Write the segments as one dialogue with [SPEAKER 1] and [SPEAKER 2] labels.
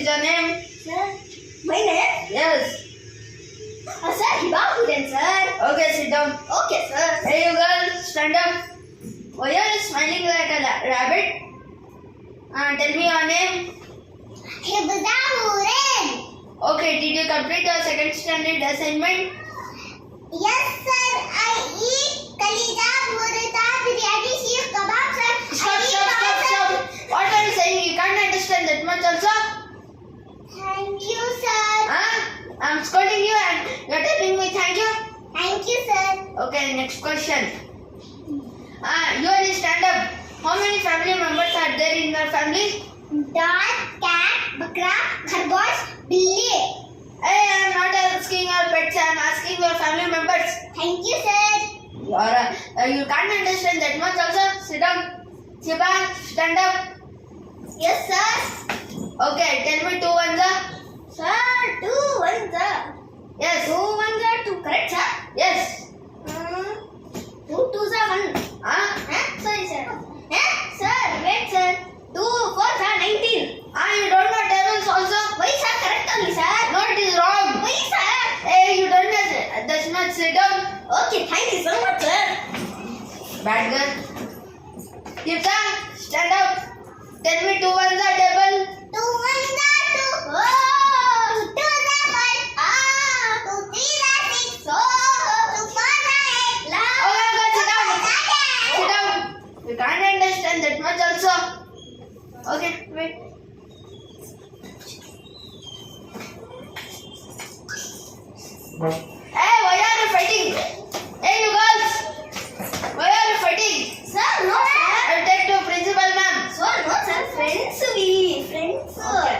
[SPEAKER 1] your name?
[SPEAKER 2] Sir, my name?
[SPEAKER 1] Yes.
[SPEAKER 2] Sir, Hibakudan, sir.
[SPEAKER 1] Okay, sit down.
[SPEAKER 2] Okay, sir.
[SPEAKER 1] Hey, you girl, stand up. Why are you smiling like a rabbit? Tell me your name.
[SPEAKER 2] Hibakudan.
[SPEAKER 1] Okay, did you complete your second standard assignment?
[SPEAKER 2] Yes, sir. I eat kalija, burrata, biryani, sheikh kebab, sir.
[SPEAKER 1] Stop. What are you saying? You can't understand that much also?
[SPEAKER 2] Thank you, sir.
[SPEAKER 1] I'm scolding you and you're telling me thank you?
[SPEAKER 2] Thank you, sir.
[SPEAKER 1] Okay, next question. You only stand up. How many family members are there in your family?
[SPEAKER 2] Dog, cat, bakra, khargosh, billi.
[SPEAKER 1] Hey, I'm not asking your pets, I'm asking your family members.
[SPEAKER 2] Thank you, sir.
[SPEAKER 1] You can't understand that much also. Sit down. Shiba, stand up.
[SPEAKER 2] Yes, sir.
[SPEAKER 1] Okay, tell me 2 1
[SPEAKER 2] Sir, 2 1 sir.
[SPEAKER 1] Yes.
[SPEAKER 2] 2 1 2, correct, sir?
[SPEAKER 1] Yes.
[SPEAKER 2] 2 2 1. Sorry, sir. Sir, wait, sir. 2 4 sir, 19.
[SPEAKER 1] You don't know tables also?
[SPEAKER 2] Why, sir? Correct only, sir.
[SPEAKER 1] No, it is wrong.
[SPEAKER 2] Why, sir?
[SPEAKER 1] Hey, you don't know that much. Sit down.
[SPEAKER 2] Okay, thank you so much, sir.
[SPEAKER 1] Bad girl. Yipsa, stand up. Tell me 2 1 table.
[SPEAKER 2] 2 1 2. Oh, 2 1. 2 3 6. Oh, 2 4 8.
[SPEAKER 1] Okay, sit down. Sit down. You can't understand that much also. Okay, wait. Hey, why are you fighting? Hey, you girls. Why are you fighting?
[SPEAKER 2] Sir, no, sir.
[SPEAKER 1] I'll take to principal ma'am.
[SPEAKER 2] Sir, no, sir. Friends, friends.
[SPEAKER 1] Okay.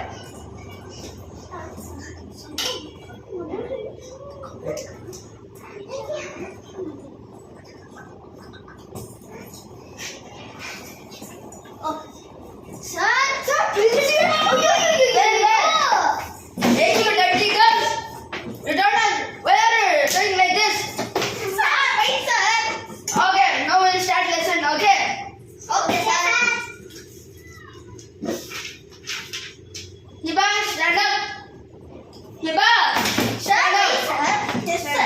[SPEAKER 2] Sir, please.
[SPEAKER 1] Hey, you dirty girls. You don't know. Why are you doing like this?
[SPEAKER 2] Sir, wait, sir.
[SPEAKER 1] Okay, now we'll start lesson, okay?
[SPEAKER 2] Okay, sir.
[SPEAKER 1] Hiba, stand up. Hiba, stand up.
[SPEAKER 2] Yes, sir.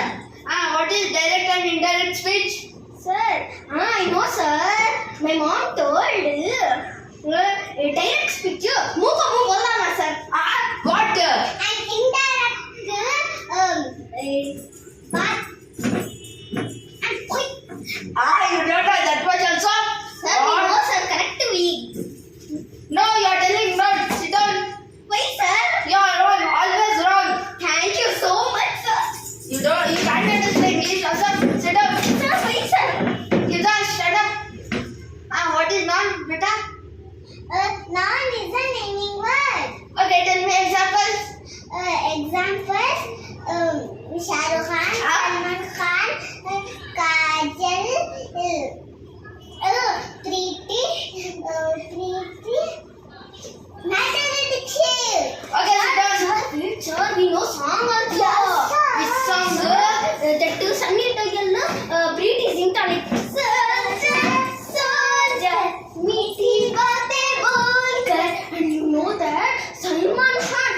[SPEAKER 1] What is direct and indirect speech?
[SPEAKER 2] Sir, I know, sir. My mom told direct speech. Move, sir.
[SPEAKER 1] What?
[SPEAKER 2] And indirect, but and point.
[SPEAKER 1] You don't know that much also?
[SPEAKER 2] Sir, we know, sir. Correct me.
[SPEAKER 1] No, you are telling not. Sit down.
[SPEAKER 2] Wait, sir.
[SPEAKER 1] You are wrong. Always wrong.
[SPEAKER 2] Thank you so much, sir.
[SPEAKER 1] You can't understand English also. Sit down.
[SPEAKER 2] Sir, wait, sir.
[SPEAKER 1] Giza, stand up. What is non, beta?
[SPEAKER 2] Non is a naming word.
[SPEAKER 1] Okay, tell me examples.
[SPEAKER 2] Examples, Shah Rukh Khan, Salman Khan, Kajal, Preeti, Natalie Dixit.
[SPEAKER 1] Okay, sit down.
[SPEAKER 2] Sir, we know song also.
[SPEAKER 1] Yes, sir. Which song?
[SPEAKER 2] That too, Sunny Doyle, Preeti sing like soldier, meethi baatein bolkar. And you know that Salman Khan,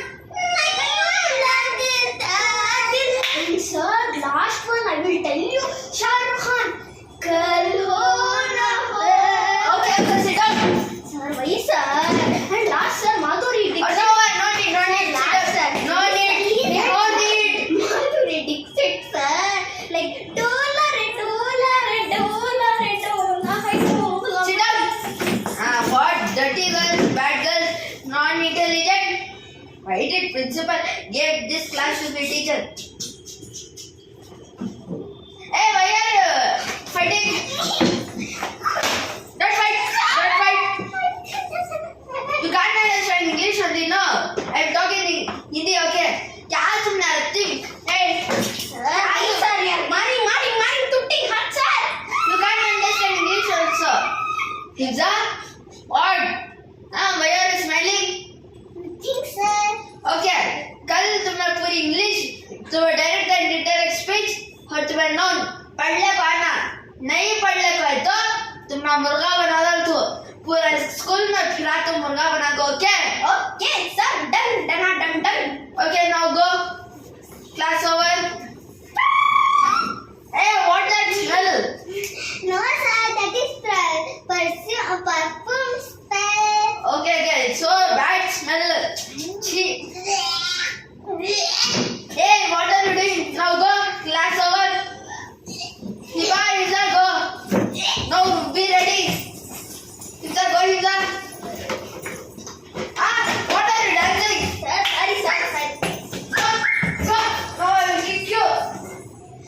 [SPEAKER 2] and sir, last one I will tell you, Shah Rukh Khan, kal ho na ho.
[SPEAKER 1] Okay, sit down.
[SPEAKER 2] Sir, why, sir? And last, sir, Madhuri Dixit.
[SPEAKER 1] No need.
[SPEAKER 2] Last, sir.
[SPEAKER 1] No need.
[SPEAKER 2] Madhuri Dixit, sir. Like, dola re.
[SPEAKER 1] Sit down. What? Dirty girls, bad girls, non-intelligent. Why did principal give this class to the teacher? Hey, why are you fighting? Don't fight. You can't understand English only, no? I'm talking Hindi, okay? क्या तुमने रखती? Hey,
[SPEAKER 2] Sir, मारी टूटी हाथ, sir.
[SPEAKER 1] you can't understand English also. Hifza, what? Why are you smiling?
[SPEAKER 2] Think, sir.
[SPEAKER 1] Okay, कल तुमने पूरी English तुम्हें डायरेक्ट एंड इंडायरेक्ट स्पीच और तुम्हें नॉन पढ़ने को आना नहीं पढ़ने को है तो तुम्हारा मुर्गा बना दो। पूरा स्कूल में फिरा तो मुर्गा बना दो। Okay
[SPEAKER 2] Okay, sir. Done.